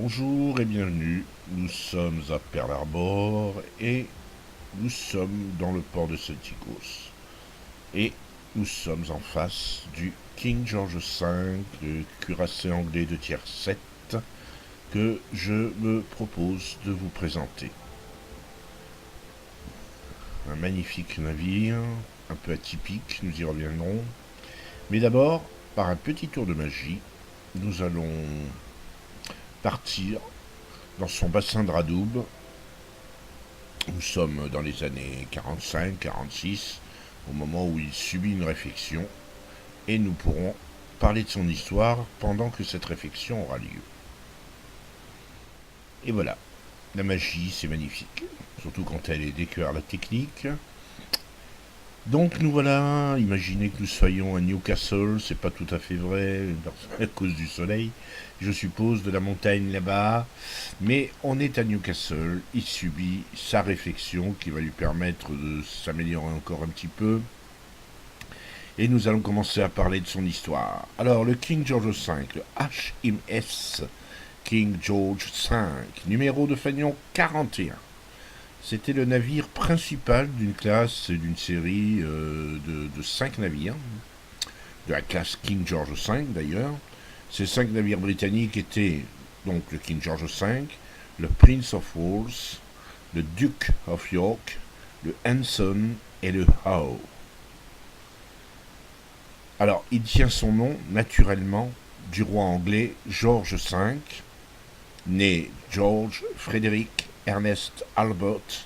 Bonjour et bienvenue, nous sommes à Pearl Harbor et nous sommes dans le port de Celticos. Et nous sommes en face du King George V, le cuirassé anglais de tiers 7, que je me propose de vous présenter. Un magnifique navire, un peu atypique, nous y reviendrons. Mais d'abord, par un petit tour de magie, nous allons partir dans son bassin de Radoub. Nous sommes dans les années 45-46, au moment où il subit une réfection, et nous pourrons parler de son histoire pendant que cette réfection aura lieu. Et voilà, la magie, c'est magnifique, surtout quand elle est découverte la technique. Donc nous voilà, imaginez que nous soyons à Newcastle, c'est pas tout à fait vrai, à cause du soleil, je suppose, de la montagne là-bas, mais on est à Newcastle, il subit sa réflexion qui va lui permettre de s'améliorer encore un petit peu, et nous allons commencer à parler de son histoire. Alors le King George V, le HMS King George V, numéro de fanion 41. C'était le navire principal d'une classe et d'une série de 5 navires, de la classe King George V d'ailleurs. Ces 5 navires britanniques étaient donc le King George V, le Prince of Wales, le Duke of York, le Anson et le Howe. Alors, il tient son nom naturellement du roi anglais George V, né George Frederick Ernest Albert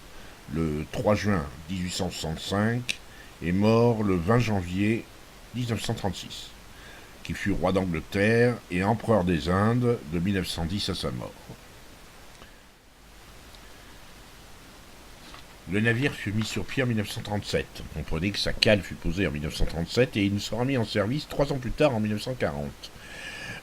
le 3 juin 1865 et mort le 20 janvier 1936, qui fut roi d'Angleterre et empereur des Indes de 1910 à sa mort. Le navire fut mis sur pied en 1937. Comprenez que sa cale fut posée en 1937 et il sera mis en service 3 ans plus tard en 1940.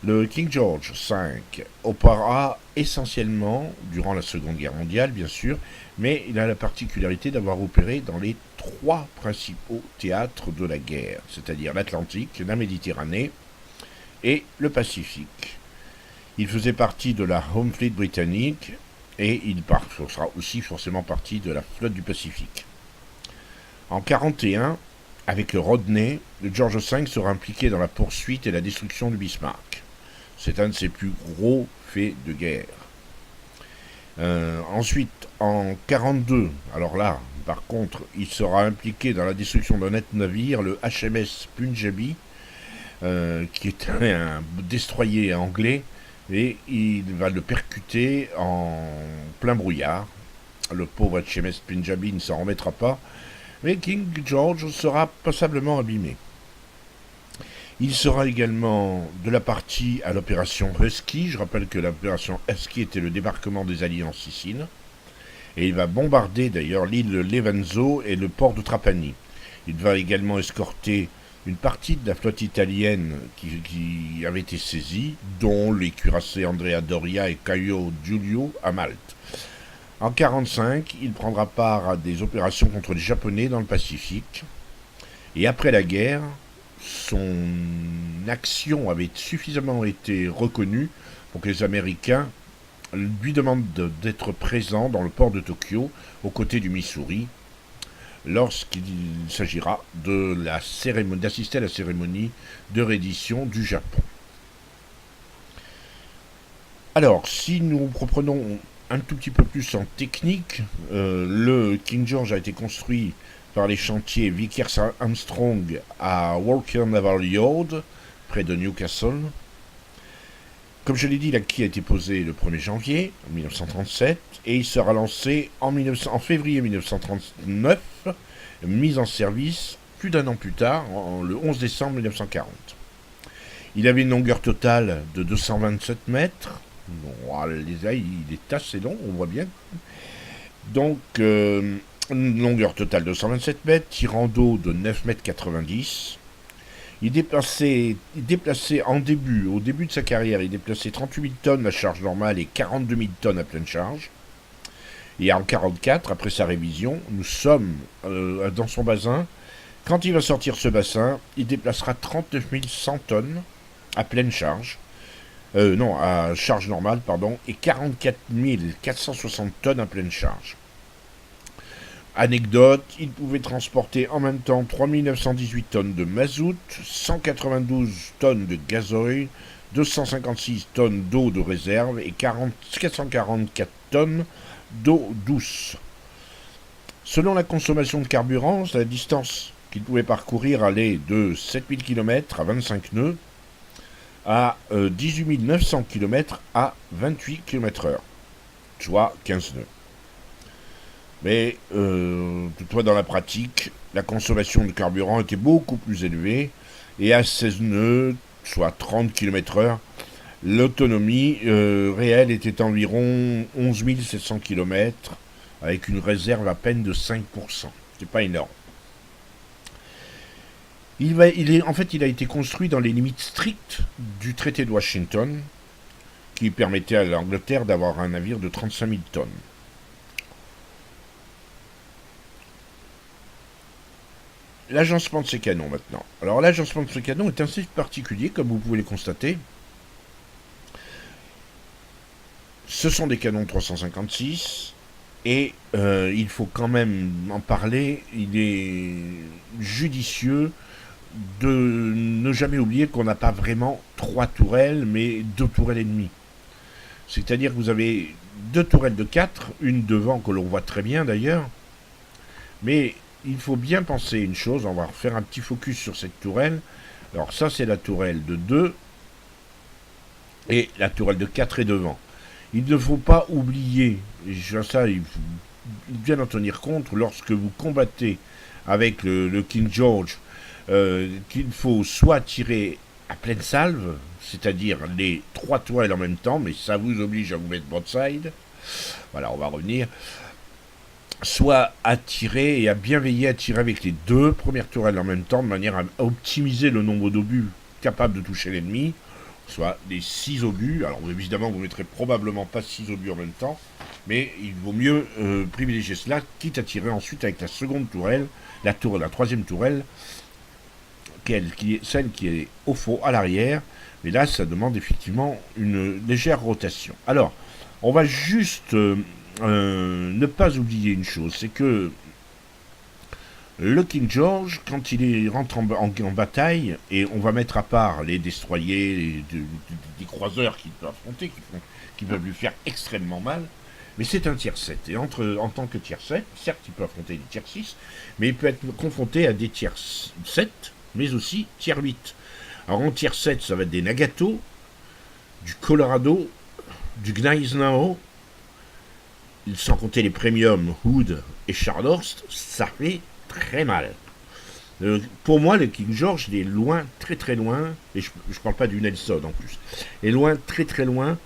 Le King George V opéra essentiellement durant la Seconde Guerre mondiale, bien sûr, mais il a la particularité d'avoir opéré dans les 3 principaux théâtres de la guerre, c'est-à-dire l'Atlantique, la Méditerranée et le Pacifique. Il faisait partie de la Home Fleet britannique et il sera aussi forcément partie de la flotte du Pacifique. En 1941, avec le Rodney, le George V sera impliqué dans la poursuite et la destruction du Bismarck. C'est un de ses plus gros faits de guerre. Ensuite, en 1942, alors là, par contre, il sera impliqué dans la destruction d'un autre navire, le HMS Punjabi, qui est un destroyer anglais, et il va le percuter en plein brouillard. Le pauvre HMS Punjabi ne s'en remettra pas, mais King George sera passablement abîmé. Il sera également de la partie à l'opération Husky. Je rappelle que l'opération Husky était le débarquement des Alliés en Sicile. Et il va bombarder d'ailleurs l'île Levanzo et le port de Trapani. Il va également escorter une partie de la flotte italienne qui avait été saisie, dont les cuirassés Andrea Doria et Caio Giulio à Malte. En 1945, il prendra part à des opérations contre les Japonais dans le Pacifique. Et après la guerre, son action avait suffisamment été reconnue pour que les Américains lui demandent d'être présent dans le port de Tokyo, aux côtés du Missouri, lorsqu'il s'agira d'assister à la cérémonie de reddition du Japon. Alors, si nous reprenons un tout petit peu plus en technique, le King George a été construit par les chantiers Vickers Armstrong à Walker Naval Yard, près de Newcastle. Comme je l'ai dit, la quille a été posée le 1er janvier 1937 et il sera lancé en février 1939, mis en service plus d'1 an plus tard, le 11 décembre 1940. Il avait une longueur totale de 227 mètres. Bon, les ailes, il est assez long, on voit bien. Donc, une longueur totale de 127 mètres, tirant d'eau de 9,90 m. Il déplaçait au début de sa carrière, il déplaçait 38 000 tonnes à charge normale et 42 000 tonnes à pleine charge. Et en 1944, après sa révision, nous sommes dans son bassin. Quand il va sortir ce bassin, il déplacera 39 100 tonnes à pleine charge. Non, à charge normale, pardon, et 44 460 tonnes à pleine charge. Anecdote, il pouvait transporter en même temps 3 918 tonnes de mazout, 192 tonnes de gasoil, 256 tonnes d'eau de réserve et 444 tonnes d'eau douce. Selon la consommation de carburant, la distance qu'il pouvait parcourir allait de 7000 km à 25 nœuds à 18 900 km à 28 km/h, soit 15 nœuds. Mais toutefois, dans la pratique, la consommation de carburant était beaucoup plus élevée, et à 16 nœuds, soit 30 km/h, l'autonomie réelle était environ 11 700 km, avec une réserve à peine de 5%. C'est pas énorme. Il a été construit dans les limites strictes du traité de Washington, qui permettait à l'Angleterre d'avoir un navire de 35 000 tonnes. L'agencement de ces canons maintenant. Alors l'agencement de ces canons est assez particulier, comme vous pouvez le constater. Ce sont des canons 356 et il faut quand même en parler. Il est judicieux de ne jamais oublier qu'on n'a pas vraiment 3 tourelles, mais 2 tourelles et demie. C'est-à-dire que vous avez 2 tourelles de 4, une devant que l'on voit très bien d'ailleurs, mais il faut bien penser une chose, on va faire un petit focus sur cette tourelle. Alors ça c'est la tourelle de 2 et la tourelle de 4 est devant. Il ne faut pas oublier, ça il faut bien en tenir compte lorsque vous combattez avec le King George, qu'il faut soit tirer à pleine salve, c'est-à-dire les 3 tourelles en même temps, mais ça vous oblige à vous mettre broadside. Voilà, on va revenir. Soit à tirer et à bien veiller à tirer avec les 2 premières tourelles en même temps, de manière à optimiser le nombre d'obus capables de toucher l'ennemi, soit les 6 obus. Alors évidemment, vous ne mettrez probablement pas 6 obus en même temps, mais il vaut mieux privilégier cela, quitte à tirer ensuite avec la seconde tourelle, la troisième tourelle, celle qui est au fond, à l'arrière. Mais là, ça demande effectivement une légère rotation. Alors, on va juste ne pas oublier une chose, c'est que le King George, quand il rentre en bataille, et on va mettre à part les destroyers, des croiseurs qui peuvent affronter, qui peuvent lui faire extrêmement mal, mais c'est un tier 7. Et en tant que tier 7, certes il peut affronter des tier 6, mais il peut être confronté à des tier 7, mais aussi tier 8. Alors en tier 7, ça va être des Nagato, du Colorado, du Gneisenau, sans compter les premiums Hood et Charlehurst, ça fait très mal. Pour moi, le King George, il est loin, très très loin, et je parle pas du Nelson en plus, est loin, très très loin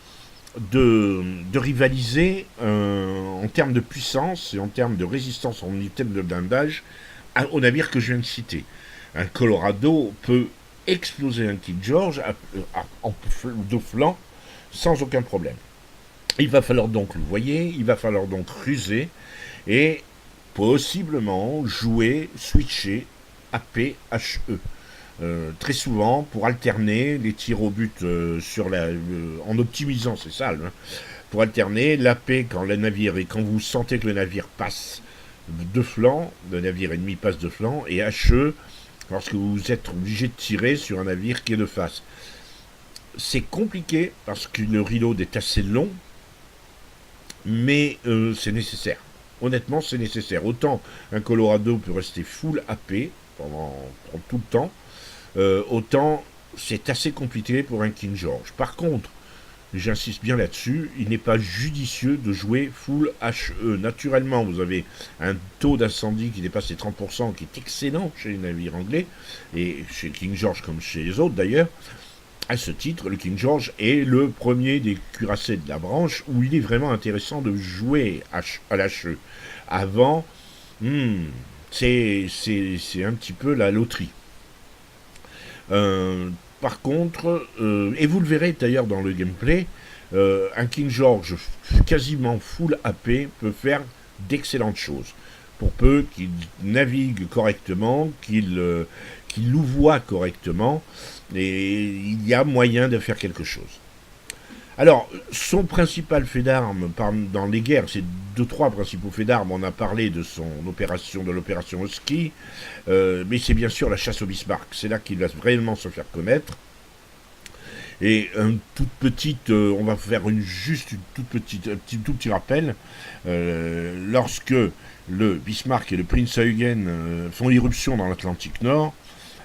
de rivaliser en termes de puissance et en termes de résistance en termes de blindage au navire que je viens de citer. Un Colorado peut exploser un King George de flanc sans aucun problème. Il va falloir donc le voyer, il va falloir donc ruser et possiblement jouer, switcher AP, HE. Très souvent pour alterner les tirs au but en optimisant, c'est ça, hein, pour alterner l'AP quand le navire et quand vous sentez que le navire passe de flanc, le navire ennemi passe de flanc, et HE lorsque vous êtes obligé de tirer sur un navire qui est de face. C'est compliqué parce que le reload est assez long, mais c'est nécessaire. Honnêtement, c'est nécessaire. Autant un Colorado peut rester full AP pendant tout le temps, autant c'est assez compliqué pour un King George. Par contre, j'insiste bien là-dessus, il n'est pas judicieux de jouer full HE. Naturellement, vous avez un taux d'incendie qui dépasse les 30%, qui est excellent chez les navires anglais, et chez King George comme chez les autres d'ailleurs. À ce titre, le King George est le premier des cuirassés de la branche où il est vraiment intéressant de jouer à l'HE. Avant, c'est un petit peu la loterie. Par contre, et vous le verrez d'ailleurs dans le gameplay, un King George quasiment full AP peut faire d'excellentes choses. Pour peu qu'il navigue correctement, qu'il louvoie correctement, et il y a moyen de faire quelque chose. Alors, son principal fait d'armes dans les guerres, c'est deux, trois principaux faits d'armes. On a parlé de de l'opération Husky, mais c'est bien sûr la chasse au Bismarck. C'est là qu'il va réellement se faire connaître. Et une toute petite, on va faire juste une toute petite, tout petit rappel. Lorsque le Bismarck et le Prince Eugen font irruption dans l'Atlantique Nord,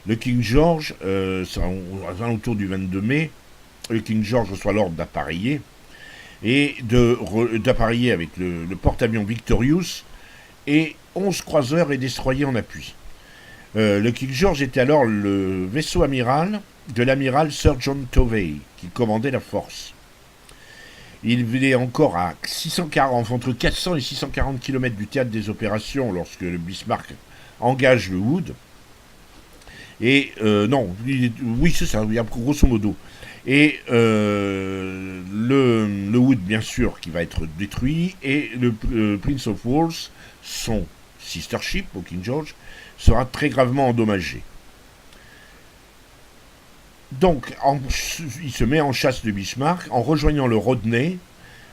le King George, aux alentours du 22 mai, le King George reçoit l'ordre d'appareiller et d'appareiller avec le porte-avions Victorious et 11 croiseurs et destroyers en appui. Le King George était alors le vaisseau amiral de l'amiral Sir John Tovey, qui commandait la force. Il venait encore à 640, entre 400 et 640 km du théâtre des opérations lorsque le Bismarck engage le Hood. Et non, oui c'est ça, grosso modo. Et le Hood, bien sûr, qui va être détruit, et le Prince of Wales, son sister ship au King George, sera très gravement endommagé. Donc, il se met en chasse de Bismarck en rejoignant le Rodney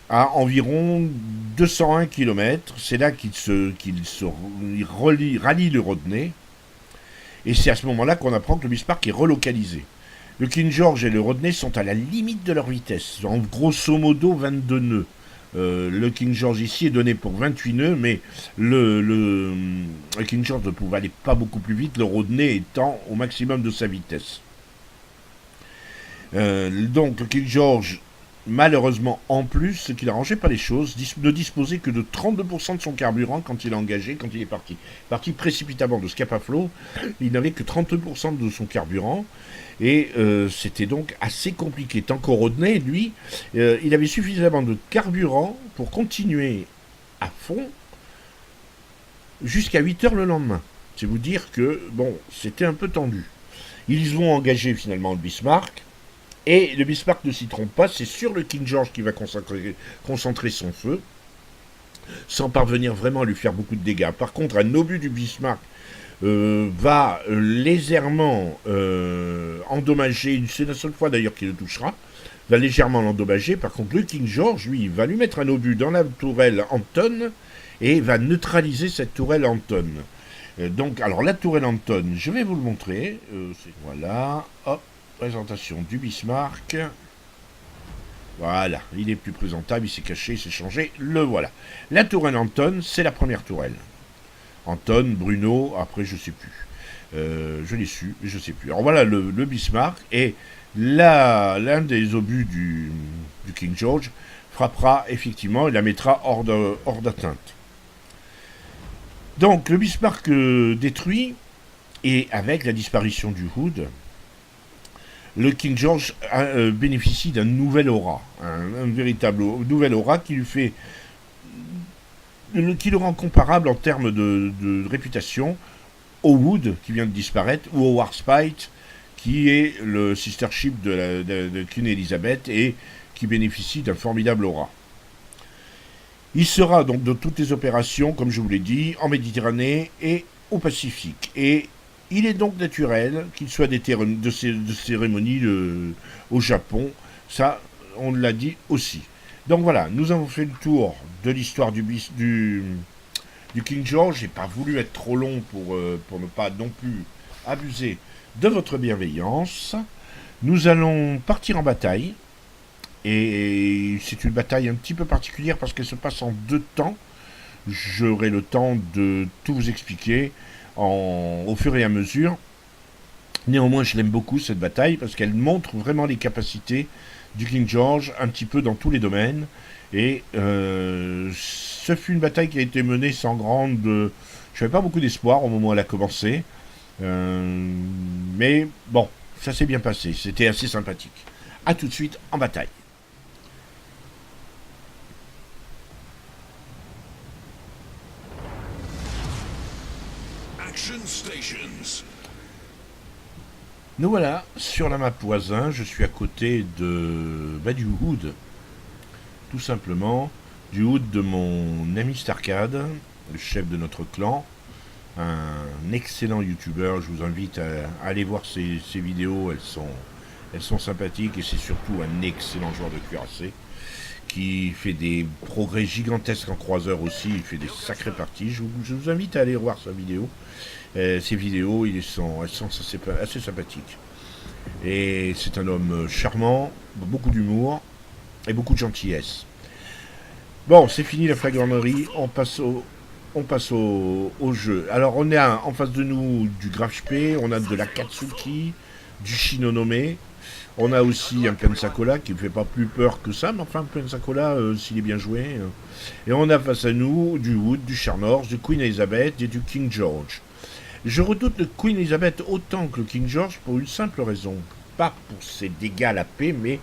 à environ 201 km. C'est là qu'il rallie le Rodney. Et c'est à ce moment-là qu'on apprend que le Bismarck est relocalisé. Le King George et le Rodney sont à la limite de leur vitesse, en grosso modo 22 nœuds. Le King George ici est donné pour 28 nœuds, mais le King George ne pouvait aller pas beaucoup plus vite, le Rodney étant au maximum de sa vitesse. Donc le King George, malheureusement en plus, ce qui n'arrangeait pas les choses, ne disposait que de 32% de son carburant quand il est engagé, quand il est parti. Parti précipitamment de Scapa Flow, il n'avait que 32% de son carburant, et c'était donc assez compliqué. Tant qu'au Rodney, lui, il avait suffisamment de carburant pour continuer à fond jusqu'à 8 heures le lendemain. C'est vous dire que, bon, c'était un peu tendu. Ils ont engagé finalement le Bismarck, et le Bismarck ne s'y trompe pas, c'est sur le King George qui va concentrer son feu, sans parvenir vraiment à lui faire beaucoup de dégâts. Par contre, un obus du Bismarck va légèrement endommager, c'est la seule fois d'ailleurs qu'il le touchera, va légèrement l'endommager. Par contre, le King George, lui, va lui mettre un obus dans la tourelle Anton et va neutraliser cette tourelle Anton. Donc, alors la tourelle Anton, je vais vous le montrer. Voilà, hop. Présentation du Bismarck. Voilà, il est plus présentable, il s'est caché, il s'est changé, le voilà. La tourelle Anton, c'est la première tourelle. Anton, Bruno, après je sais plus. Je l'ai su, mais je sais plus. Alors voilà le Bismarck, et l'un des obus du King George frappera effectivement et la mettra hors d'atteinte. Donc le Bismarck détruit, et avec la disparition du Hood, le King George bénéficie d'un nouvel aura, un véritable nouvel aura qui le rend comparable en termes de réputation au Hood qui vient de disparaître, ou au Warspite qui est le sister ship de Queen Elizabeth et qui bénéficie d'un formidable aura. Il sera donc dans toutes les opérations, comme je vous l'ai dit, en Méditerranée et au Pacifique. Et il est donc naturel qu'il soit de cérémonies au Japon. Ça, on l'a dit aussi. Donc voilà, nous avons fait le tour de l'histoire du King George. J'ai pas voulu être trop long pour ne pas non plus abuser de votre bienveillance. Nous allons partir en bataille. Et c'est une bataille un petit peu particulière parce qu'elle se passe en 2 temps. J'aurai le temps de tout vous expliquer au fur et à mesure. Néanmoins, je l'aime beaucoup cette bataille parce qu'elle montre vraiment les capacités du King George un petit peu dans tous les domaines. Et ce fut une bataille qui a été menée sans grande... je n'avais pas beaucoup d'espoir au moment où elle a commencé. Mais bon, ça s'est bien passé. C'était assez sympathique. A tout de suite en bataille. Nous voilà sur la map voisin, je suis à côté du Hood, tout simplement, du Hood de mon ami Starcade, le chef de notre clan, un excellent youtubeur. Je vous invite à aller voir ses vidéos, Elles sont sympathiques et c'est surtout un excellent joueur de cuirassé qui fait des progrès gigantesques en croiseur aussi. Il fait des sacrées parties. Je vous invite à aller voir sa vidéo. Ces vidéos, elles sont assez sympathiques. Et c'est un homme charmant, beaucoup d'humour et beaucoup de gentillesse. Bon, c'est fini la flagornerie, on passe au jeu. Alors on a en face de nous du Graf Spee, on a de la Katsuki, du Shinonome, on a aussi un Pensacola qui ne fait pas plus peur que ça, mais enfin Pensacola s'il est bien joué. Et on a face à nous du Wood, du Charnors, du Queen Elizabeth et du King George. Je redoute le Queen Elizabeth autant que le King George pour une simple raison. Pas pour ses dégâts à la paix, mais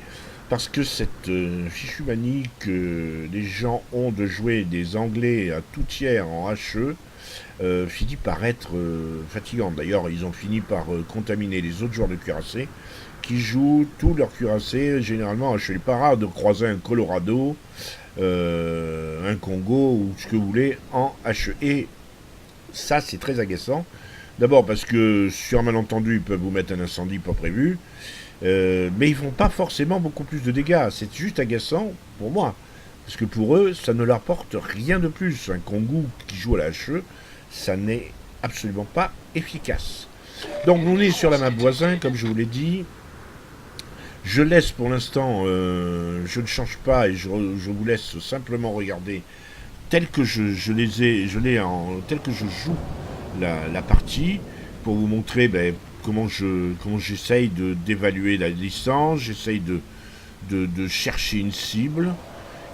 parce que cette fichue manie que les gens ont de jouer des Anglais à tout tiers en HE finit par être fatigante. D'ailleurs, ils ont fini par contaminer les autres joueurs de cuirassé qui jouent tous leurs cuirassés généralement en HE. Il n'est pas rare de croiser un Colorado, un Congo ou ce que vous voulez en HE. Et ça, c'est très agaçant. D'abord parce que sur un malentendu, ils peuvent vous mettre un incendie pas prévu. Mais ils font pas forcément beaucoup plus de dégâts. C'est juste agaçant pour moi. Parce que pour eux, ça ne leur apporte rien de plus. Un Kongu qui joue à la HE, ça n'est absolument pas efficace. Donc on est sur la map voisin, comme je vous l'ai dit. Je laisse pour l'instant, je ne change pas et je vous laisse simplement regarder tel que tel que je joue la partie pour vous montrer comment j'essaye d'évaluer la distance, j'essaye de chercher une cible.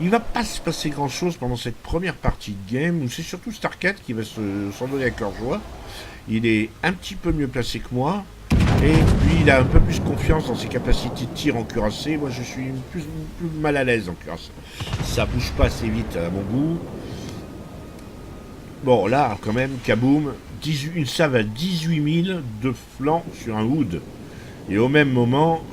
Il va pas se passer grand chose pendant cette première partie de game où c'est surtout Starcat qui va s'en donner à cœur joie. Il est un petit peu mieux placé que moi et puis il a un peu plus confiance dans ses capacités de tir en cuirassé. Moi je suis plus mal à l'aise en cuirassé. Ça bouge pas assez vite à mon goût. Bon là quand même, kaboom, une salve à 18 000 de flanc sur un Wood. Et au même moment,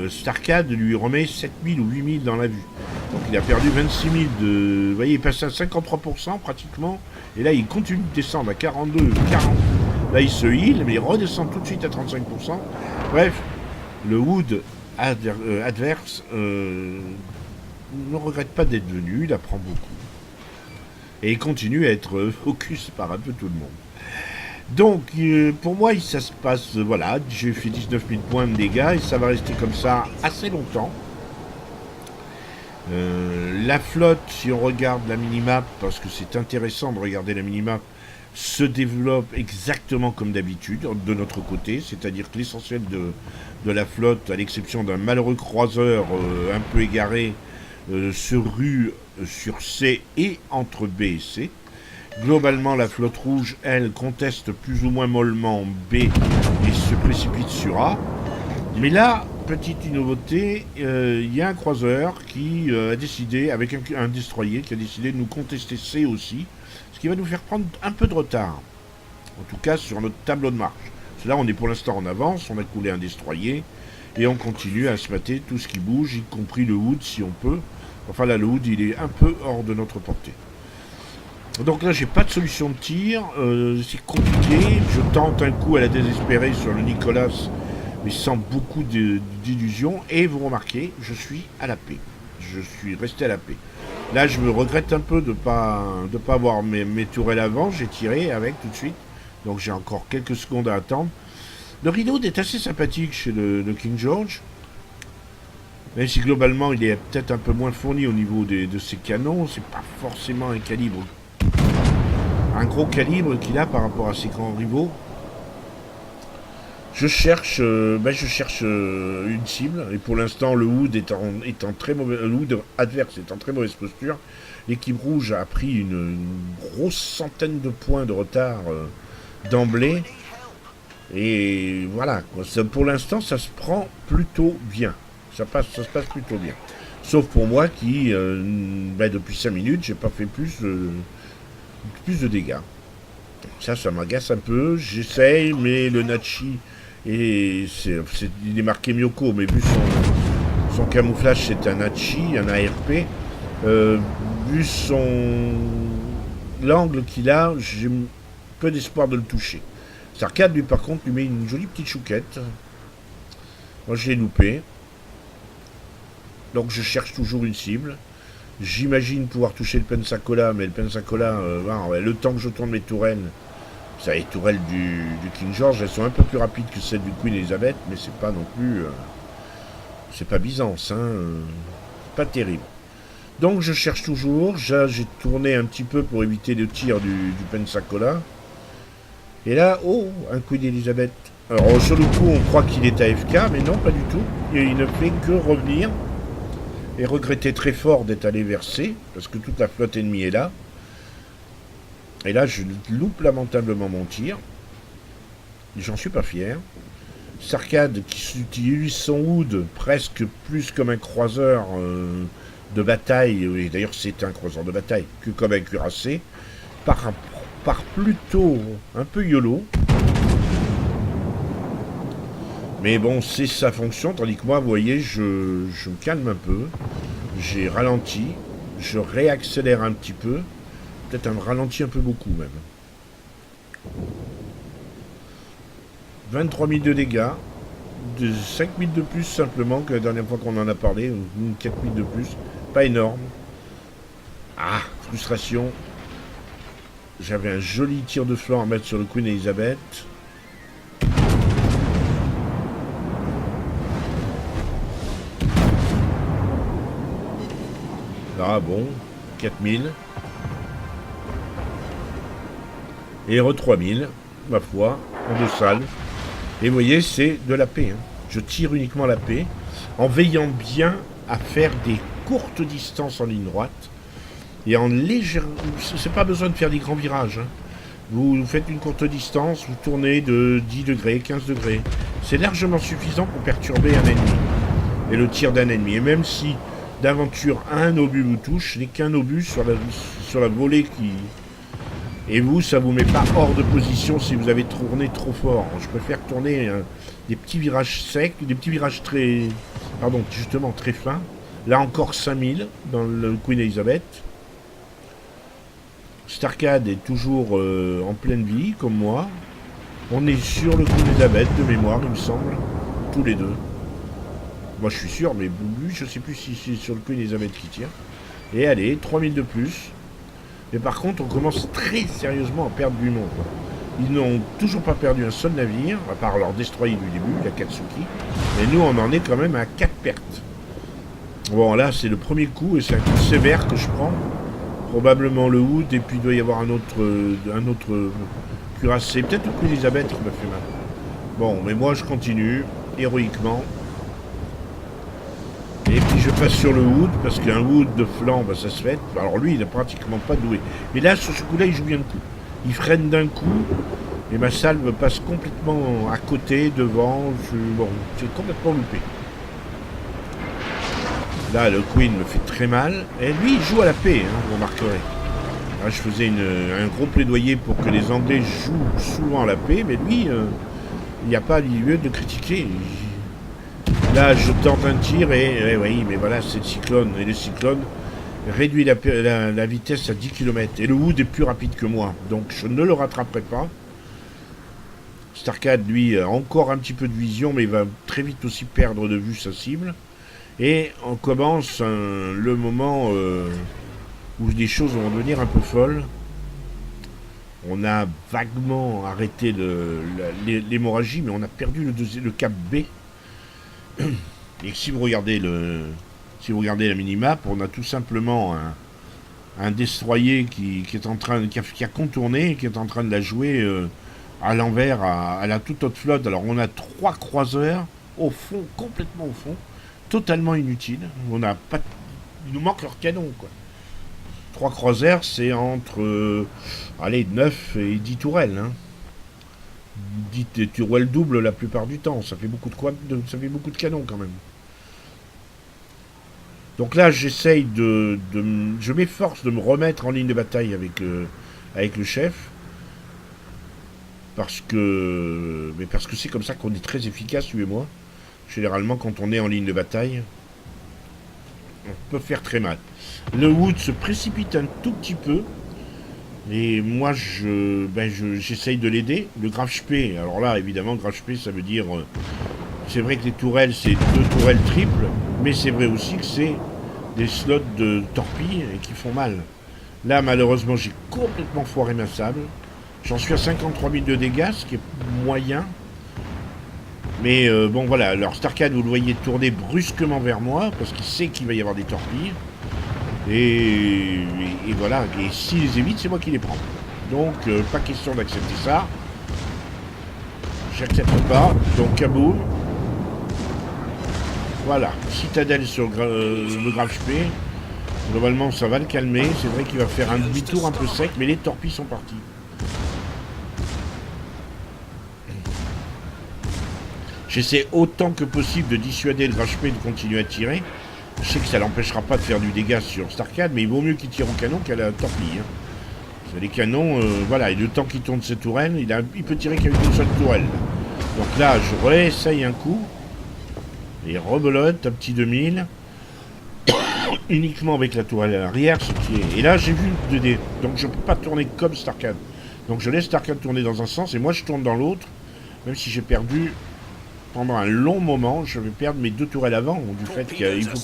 Starcade lui remet 7 000 ou 8 000 dans la vue. Donc il a perdu 26 000 de... Vous voyez, il passe à 53% pratiquement. Et là, il continue de descendre à 42, 40. Là, il se heal, mais il redescend tout de suite à 35%. Bref, le Wood adverse ne regrette pas d'être venu, il apprend beaucoup. Et il continue à être focus par un peu tout le monde. Donc, pour moi, ça se passe, voilà, j'ai fait 19 000 points de dégâts et ça va rester comme ça assez longtemps. La flotte, si on regarde la minimap, parce que c'est intéressant de regarder la minimap, se développe exactement comme d'habitude de notre côté, c'est-à-dire que l'essentiel de la flotte, à l'exception d'un malheureux croiseur un peu égaré, se rue sur C et entre B et C. Globalement, la flotte rouge, elle, conteste plus ou moins mollement B et se précipite sur A. Mais là, petite nouveauté, il y a un croiseur qui a décidé, avec un destroyer, qui a décidé de nous contester C aussi, ce qui va nous faire prendre un peu de retard. En tout cas, sur notre tableau de marche. Parce que là, on est pour l'instant en avance, on a coulé un destroyer, et on continue à se mater tout ce qui bouge, y compris le Wood si on peut. Enfin là, le Wood, il est un peu hors de notre portée. Donc là, j'ai pas de solution de tir, c'est compliqué. Je tente un coup à la désespérée sur le Nicolas, mais sans beaucoup d'illusions. Et vous remarquez, je suis à la paix. Je suis resté à la paix. Là, je me regrette un peu de pas avoir mes tourelles avant. J'ai tiré avec tout de suite. Donc j'ai encore quelques secondes à attendre. Le reload est assez sympathique chez le King George. Même si globalement, il est peut-être un peu moins fourni au niveau de ses canons. C'est pas forcément un gros calibre qu'il a par rapport à ses grands rivaux. Je cherche une cible et pour l'instant le Wood est en très mauvais, le Wood adverse est en très mauvaise posture. L'équipe rouge a pris une grosse centaine de points de retard d'emblée et voilà. Pour l'instant, ça se prend plutôt bien. Ça se passe plutôt bien. Sauf pour moi qui, depuis 5 minutes, j'ai pas fait plus de dégâts. Ça m'agace un peu. J'essaye, mais le Nachi, il est marqué Myoko, mais vu son camouflage, c'est un Nachi, un ARP. Vu l'angle qu'il a, j'ai peu d'espoir de le toucher. Sarkad, lui, par contre, lui met une jolie petite chouquette. Moi, je l'ai loupé. Donc, je cherche toujours une cible. J'imagine pouvoir toucher le Pensacola, mais le Pensacola, le temps que je tourne mes tourelles, ça, les tourelles du King George, elles sont un peu plus rapides que celles du Queen Elizabeth, mais c'est pas non plus. C'est pas Byzance, hein. Pas terrible. Donc je cherche toujours. J'ai tourné un petit peu pour éviter le tir du Pensacola. Et là, oh, un Queen Elizabeth. Alors sur le coup, on croit qu'il est AFK, mais non, pas du tout. Il ne fait que revenir et regretter très fort d'être allé vers C, parce que toute la flotte ennemie est là. Et là, je loupe lamentablement mon tir. J'en suis pas fier. Starcade qui utilise son Wood presque plus comme un croiseur de bataille, et d'ailleurs c'est un croiseur de bataille, que comme un cuirassé, par plutôt un peu YOLO. Mais bon, c'est sa fonction, tandis que moi, vous voyez, je me calme un peu. J'ai ralenti, je réaccélère un petit peu. Peut-être un ralenti un peu beaucoup même. 23 000 de dégâts. De 5 000 de plus simplement que la dernière fois qu'on en a parlé. Ou 4 000 de plus. Pas énorme. Ah, frustration. J'avais un joli tir de flanc à mettre sur le Queen Elizabeth. Ah bon, 4000. Et re 3000, ma foi, en deux salles. Et vous voyez, c'est de la paix. Hein. Je tire uniquement la paix, en veillant bien à faire des courtes distances en ligne droite. Et en légère... C'est pas besoin de faire des grands virages. Hein. Vous faites une courte distance, vous tournez de 10 degrés, 15 degrés. C'est largement suffisant pour perturber un ennemi. Et le tir d'un ennemi. Et même si d'aventure un obus vous touche, ce n'est qu'un obus sur la volée qui... Et vous, ça vous met pas hors de position si vous avez tourné trop fort. Je préfère tourner des petits virages secs, des petits virages très... Pardon, justement très fins. Là encore 5000 dans le Queen Elizabeth. Starcade est toujours en pleine vie, comme moi. On est sur le Queen Elizabeth de mémoire, il me semble. Tous les deux. Moi je suis sûr, mais lui, je sais plus si c'est sur le Queen Elizabeth qui tire. Et allez, 3000 de plus. Mais par contre, on commence très sérieusement à perdre du monde. Ils n'ont toujours pas perdu un seul navire, à part leur destroyer du début, la Katsuki. Mais nous, on en est quand même à 4 pertes. Bon, là, c'est le premier coup, et c'est un coup sévère que je prends. Probablement le Hood, et puis il doit y avoir un autre cuirassé. Peut-être le Queen Elizabeth qui m'a fait mal. Bon, mais moi, je continue, héroïquement. Et puis je passe sur le Wood, parce qu'un Wood de flanc, bah, ça se fait. Alors lui, il n'est pratiquement pas doué. Mais là, sur ce coup-là, il joue bien le coup. Il freine d'un coup, et ma salve passe complètement à côté, devant. Bon, c'est complètement loupé. Là, le Queen me fait très mal. Et lui, il joue à la paix, hein, vous remarquerez. Là, je faisais un gros plaidoyer pour que les Anglais jouent souvent à la paix, mais lui, il n'y a pas lieu de critiquer. Là, je tente un tir et oui, mais voilà, c'est le cyclone. Et le cyclone réduit la vitesse à 10 km. Et le Wood est plus rapide que moi, donc je ne le rattraperai pas. Starcade, lui, a encore un petit peu de vision, mais il va très vite aussi perdre de vue sa cible. Et on commence le moment où les choses vont devenir un peu folles. On a vaguement arrêté l'hémorragie, mais on a perdu le cap B. Et si vous regardez la minimap, on a tout simplement un destroyer qui a contourné, qui est en train de la jouer à l'envers à la toute autre flotte. Alors on a 3 croiseurs au fond, complètement au fond, totalement inutiles. Il nous manque leur canon, quoi. 3 croiseurs, c'est entre 9 et 10 tourelles, hein. 10 tourelles doubles la plupart du temps, ça fait beaucoup de canons quand même. Donc là, j'essaye je m'efforce de me remettre en ligne de bataille avec le chef, parce que c'est comme ça qu'on est très efficace, lui et moi. Généralement, quand on est en ligne de bataille, on peut faire très mal. Le Wood se précipite un tout petit peu. Et moi, j'essaye de l'aider. Le Graf Spee, alors là, évidemment, Graf Spee, ça veut dire c'est vrai que les tourelles, c'est 2 tourelles triples, mais c'est vrai aussi que c'est des slots de torpilles et qui font mal. Là, malheureusement, j'ai complètement foiré ma sable. J'en suis à 53 000 de dégâts, ce qui est moyen. Mais bon, voilà. Alors, Starcad, vous le voyez tourner brusquement vers moi, parce qu'il sait qu'il va y avoir des torpilles. Et voilà. Et s'il les évite, c'est moi qui les prends. Donc, pas question d'accepter ça. J'accepte pas. Donc, kaboum. Voilà. Citadelle sur le Grave Spé. Globalement, ça va le calmer. C'est vrai qu'il va faire un demi-tour un peu sec, mais les torpilles sont parties. J'essaie autant que possible de dissuader le Grave Spé de continuer à tirer. Je sais que ça l'empêchera pas de faire du dégât sur Starcad, mais il vaut mieux qu'il tire au canon qu'à la torpille. Hein. Les canons, voilà, et le temps qu'il tourne ses tourelles, il peut tirer qu'avec une seule tourelle. Donc là, je réessaye un coup. Et rebelote, un petit 2000. Uniquement avec la tourelle à l'arrière, ce qui est... Et là, j'ai vu 2D. Donc je peux pas tourner comme Starcad. Donc je laisse Starcad tourner dans un sens, et moi je tourne dans l'autre. Même si j'ai perdu... Pendant un long moment, je vais perdre mes 2 tourelles avant, du fait qu'il faut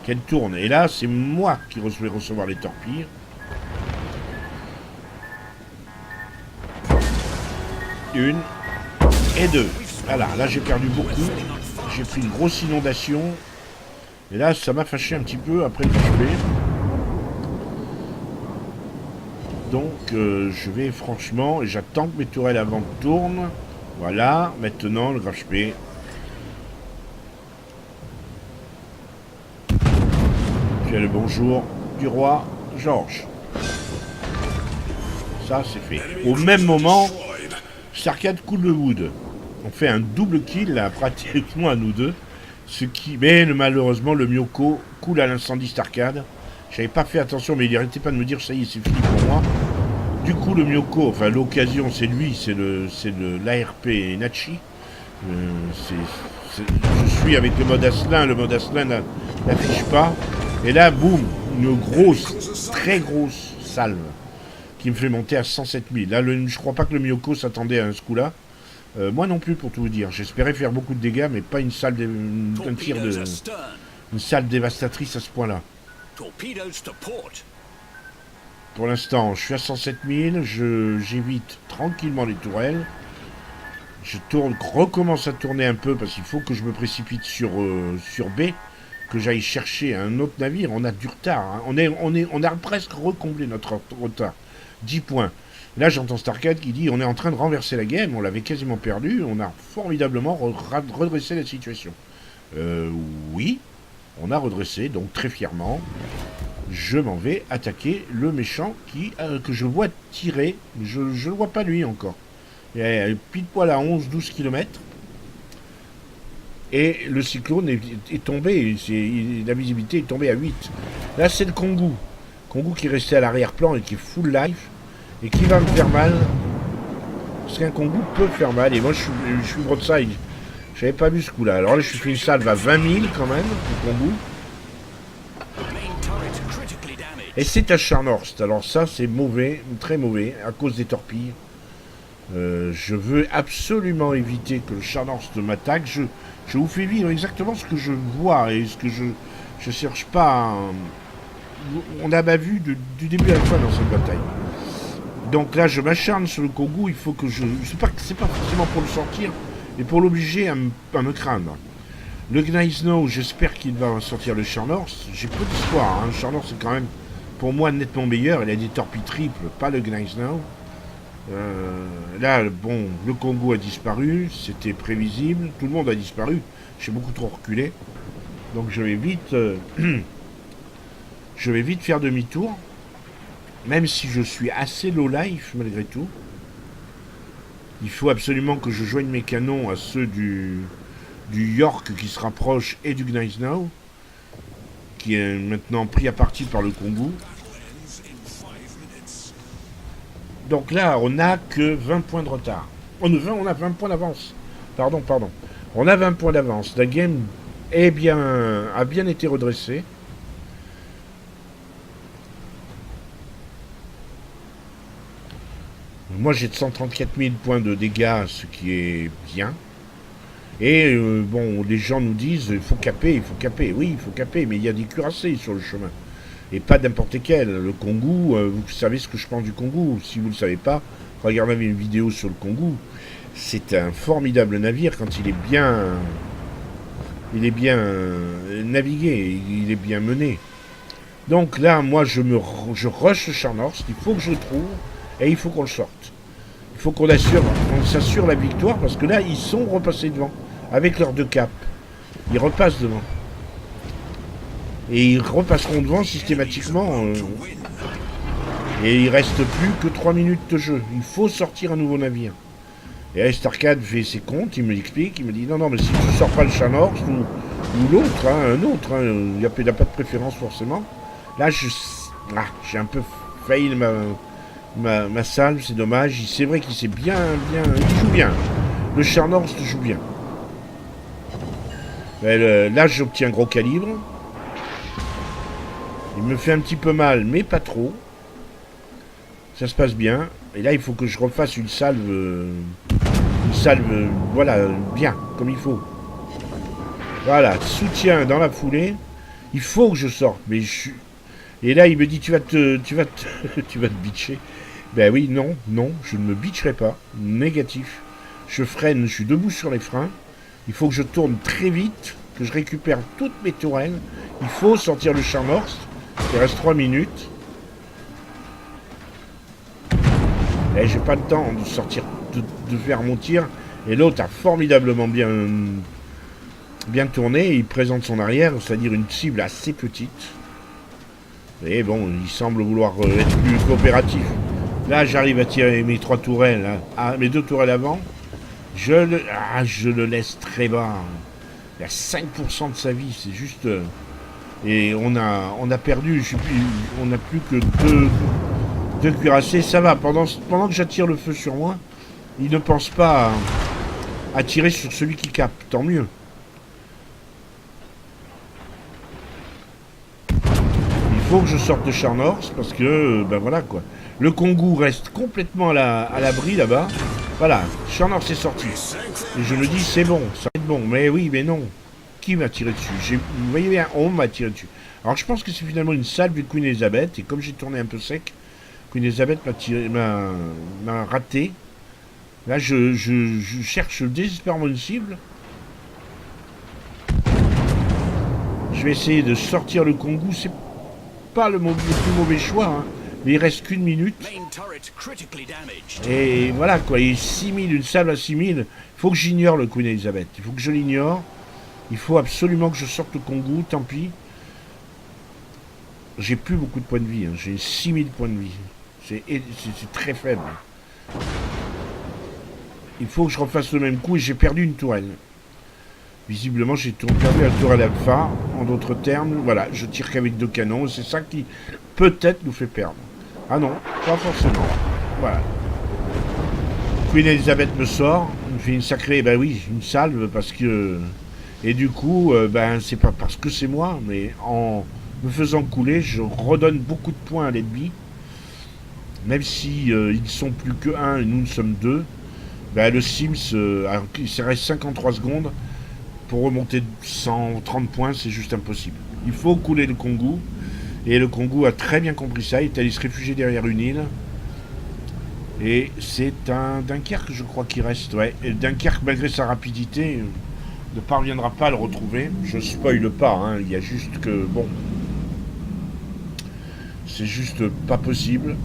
qu'elle tourne. Et là, c'est moi qui vais recevoir les torpilles. Une et 2. Voilà, là j'ai perdu beaucoup. J'ai pris une grosse inondation. Et là, ça m'a fâché un petit peu après le HP. Donc, je vais franchement... J'attends que mes tourelles avant tournent. Voilà, maintenant le Grave Spé. Puis le bonjour du roi Georges. Ça, c'est fait. Au même moment, Starcad coule le wood. On fait un double kill, là, pratiquement à nous deux. Ce qui... Mais malheureusement, le Myoko coule à l'incendie Starcad. J'avais pas fait attention, mais il n'arrêtait pas de me dire ça y est, c'est fini pour moi. Du coup, le Myoko, enfin l'occasion, c'est lui, c'est l'ARP Nachi. Je suis avec le mode Asselin n'affiche pas. Et là, boum, une grosse, très grosse salve qui me fait monter à 107 000. Là, je crois pas que le Myoko s'attendait à ce coup-là. Moi non plus, pour tout vous dire. J'espérais faire beaucoup de dégâts, mais pas une salle une salle dévastatrice à ce point-là. Pour l'instant, je suis à 107 000. J'évite tranquillement les tourelles. Je recommence à tourner un peu parce qu'il faut que je me précipite sur B, que j'aille chercher un autre navire. On a du retard. Hein. On a presque recomblé notre retard. 10 points. Là, j'entends Starcad qui dit on est en train de renverser la game. On l'avait quasiment perdu. On a formidablement redressé la situation. Oui, on a redressé, donc très fièrement. Je m'en vais attaquer le méchant que je vois tirer. Je ne le vois pas lui encore. Il est pile poil à 11-12 km. Et le cyclone est tombé. La visibilité est tombée à 8. Là, c'est le Kongu. Kongu qui est resté à l'arrière-plan et qui est full life. Et qui va me faire mal. Parce qu'un Kongu peut faire mal. Et moi, je suis broadside. J'avais pas vu ce coup-là. Alors là, je suis fait une salve à 20 000 quand même, le Kongu. Et c'est à Scharnhorst. Alors ça, c'est mauvais, très mauvais, à cause des torpilles. Je veux absolument éviter que le Scharnhorst m'attaque. Je vous fais vivre exactement ce que je vois et ce que je cherche pas. On a ma vue du début à la fin dans cette bataille. Donc là, je m'acharne sur le Kongu. Il faut que c'est pas forcément pour le sortir, mais pour l'obliger à me craindre. Le Gneisenau, j'espère qu'il va sortir le Scharnhorst. J'ai peu d'espoir. Hein. Le Scharnhorst, c'est quand même pour moi nettement meilleur. Il a des torpilles triples, pas le Gneisenau. Là, bon, le Kongu a disparu, c'était prévisible, tout le monde a disparu, j'ai beaucoup trop reculé, donc je vais vite faire demi-tour, même si je suis assez low life malgré tout. Il faut absolument que je joigne mes canons à ceux du York qui se rapproche et du Gneisenau, qui est maintenant pris à partie par le Kongu. Donc là, on n'a que 20 points de retard. On a 20 points d'avance. Pardon. On a 20 points d'avance. La game a bien été redressée. Moi, j'ai 134 000 points de dégâts, ce qui est bien. Et bon, les gens nous disent, il faut caper, il faut caper. Oui, il faut caper, mais il y a des cuirassés sur le chemin. Et pas n'importe quel. Le Kongu, vous savez ce que je pense du Kongu. Si vous ne le savez pas, regardez une vidéo sur le Kongu. C'est un formidable navire quand il est bien navigué, il est bien mené. Donc là, moi, je rush le Char Nord. Il faut que je le trouve et il faut qu'on le sorte. Il faut qu'on s'assure la victoire parce que là, ils sont repassés devant avec leurs deux caps. Ils repassent devant. Et ils repasseront devant systématiquement. Et il reste plus que 3 minutes de jeu. Il faut sortir un nouveau navire. Et Restarcade fait ses comptes, il me l'explique, il me dit non, mais si tu sors pas le Chat Nord ou l'autre, hein, un autre, il n'y a pas de préférence forcément. Là, j'ai un peu failli ma salve, c'est dommage. C'est vrai qu'il s'est bien, il joue bien. Le Chat Nord se joue bien. Là, j'obtiens gros calibre. Il me fait un petit peu mal, mais pas trop. Ça se passe bien. Et là, il faut que je refasse une salve, voilà, bien, comme il faut. Voilà, soutien dans la foulée. Il faut que je sorte, mais Et là, il me dit, tu vas te bitcher. Ben oui, non, je ne me bitcherai pas. Négatif. Je freine, je suis debout sur les freins. Il faut que je tourne très vite, que je récupère toutes mes tourelles. Il faut sortir le Char Nord. Il reste 3 minutes. Et j'ai pas le temps de sortir, de faire mon tir. Et l'autre a formidablement bien tourné. Il présente son arrière, c'est-à-dire une cible assez petite. Et bon, il semble vouloir être plus coopératif. Là, j'arrive à tirer mes 3 tourelles, hein, mes 2 tourelles avant. Je le laisse très bas. Il a 5% de sa vie, c'est juste... et on a perdu, on n'a plus que 2 cuirassés. Ça va, pendant que j'attire le feu sur moi, il ne pense pas à tirer sur celui qui capte, tant mieux. Il faut que je sorte de Char Nord parce que, ben voilà quoi. Le Kongu reste complètement à l'abri là-bas. Voilà, Char Nord c'est sorti. Et je me dis, c'est bon, ça va être bon. Mais oui, mais non. Qui m'a tiré dessus? Vous voyez bien, on m'a tiré dessus. Alors je pense que c'est finalement une salve de Queen Elizabeth. Et comme j'ai tourné un peu sec, Queen Elizabeth m'a raté. Là, je cherche désespérément une cible. Je vais essayer de sortir le Kongu. C'est pas le plus mauvais choix, hein. Mais il reste qu'une minute. Et voilà quoi, il est 6000, une salve à 6000. Il faut que j'ignore le Queen Elizabeth. Il faut que je l'ignore. Il faut absolument que je sorte le Kongu, tant pis. J'ai plus beaucoup de points de vie, hein. J'ai 6000 points de vie. C'est très faible. Il faut que je refasse le même coup et j'ai perdu une tourelle. Visiblement, j'ai perdu la tourelle alpha. En d'autres termes, voilà, je tire qu'avec 2 canons. C'est ça qui peut-être nous fait perdre. Ah non, pas forcément. Voilà. Queen Elizabeth me sort. Il me fait une sacrée, ben oui, une salve parce que... Et du coup, ben c'est pas parce que c'est moi, mais en me faisant couler, je redonne beaucoup de points à l'ennemi. Même si ils ne sont plus que 1 et nous ne sommes 2. Ben, le Sims, il reste 53 secondes. Pour remonter de 130 points, c'est juste impossible. Il faut couler le Kongu. Et le Kongu a très bien compris ça. Il est allé se réfugier derrière une île. Et c'est un Dunkerque, je crois, qui reste. Ouais. Et Dunkerque, malgré sa rapidité, ne parviendra pas à le retrouver. Je spoile pas, hein. Il y a juste que... Bon. C'est juste pas possible.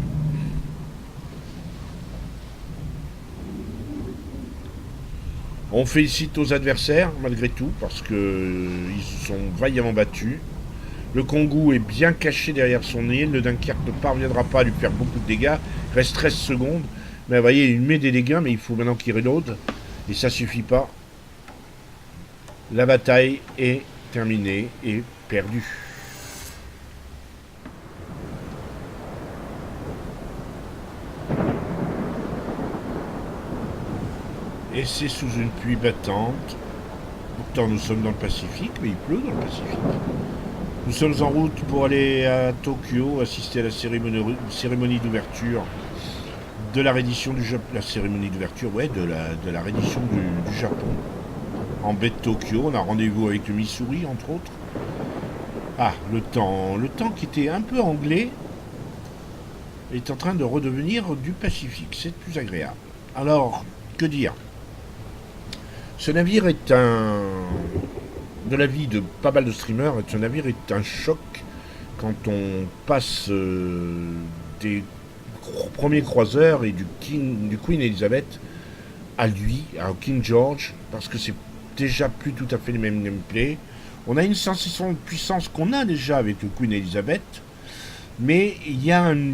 On félicite aux adversaires, malgré tout, parce qu'ils sont vaillamment battus. Le Kongu est bien caché derrière son île. Le Dunkerque ne parviendra pas à lui faire beaucoup de dégâts. Il reste 13 secondes. Mais vous voyez, il met des dégâts, mais il faut maintenant qu'il reload. Et ça suffit pas. La bataille est terminée et perdue. Et c'est sous une pluie battante. Pourtant, nous sommes dans le Pacifique, mais il pleut dans le Pacifique. Nous sommes en route pour aller à Tokyo, assister à la cérémonie d'ouverture de la reddition du Japon. La cérémonie d'ouverture, ouais, de la reddition du Japon. en baie de Tokyo. On a rendez-vous avec le Missouri, entre autres. Ah, le temps qui était un peu anglais est en train de redevenir du Pacifique. C'est plus agréable. Alors, que dire? Ce navire est un... De la vie de pas mal de streamers, ce navire est un choc quand on passe des premiers croiseurs et du Queen Elizabeth à lui, à King George, parce que c'est déjà plus tout à fait le même gameplay. On a une sensation de puissance qu'on a déjà avec le Queen Elizabeth, mais il y a un...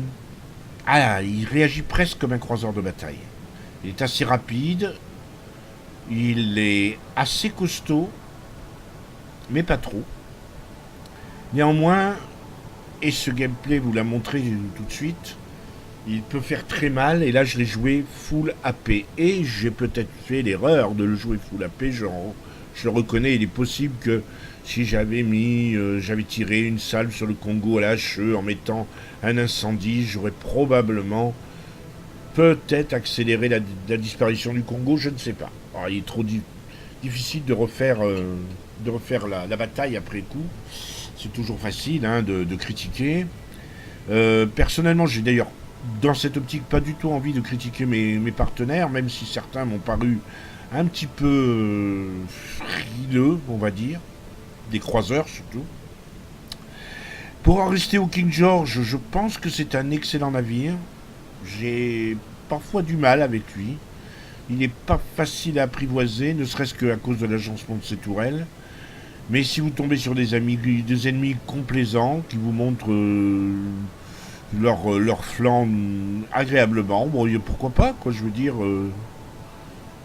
Ah, il réagit presque comme un croiseur de bataille. Il est assez rapide, il est assez costaud, mais pas trop. Néanmoins, et ce gameplay vous l'a montré tout de suite, il peut faire très mal, et là je l'ai joué full AP. Et j'ai peut-être fait l'erreur de le jouer full AP, je le reconnais, il est possible que si j'avais tiré une salve sur le Congo à la HE en mettant un incendie, j'aurais probablement peut-être accéléré la disparition du Congo, je ne sais pas. Alors, il est trop difficile de refaire la bataille après coup. C'est toujours facile hein, de critiquer. Personnellement, j'ai d'ailleurs dans cette optique pas du tout envie de critiquer mes partenaires, même si certains m'ont paru un petit peu frileux, on va dire, des croiseurs surtout. Pour en rester au King George, je pense que c'est un excellent navire. J'ai parfois du mal avec lui. Il n'est pas facile à apprivoiser, ne serait-ce qu'à cause de l'agencement de ses tourelles. Mais si vous tombez sur des ennemis complaisants qui vous montrent leur flanc agréablement, bon, pourquoi pas, quoi, je veux dire,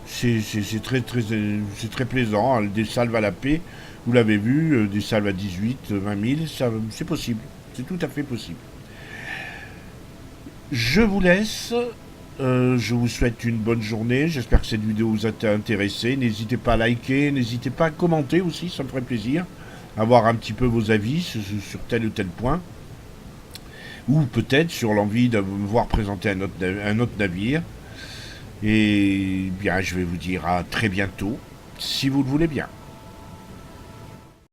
c'est très plaisant, hein, des salves à la paix, vous l'avez vu, des salves à 18, 20 000, c'est possible, c'est tout à fait possible. Je vous laisse, je vous souhaite une bonne journée, j'espère que cette vidéo vous a intéressé, n'hésitez pas à liker, n'hésitez pas à commenter aussi, ça me ferait plaisir, avoir un petit peu vos avis sur tel ou tel point, ou peut-être sur l'envie de me voir présenter un autre navire. Et bien, je vais vous dire à très bientôt, si vous le voulez bien.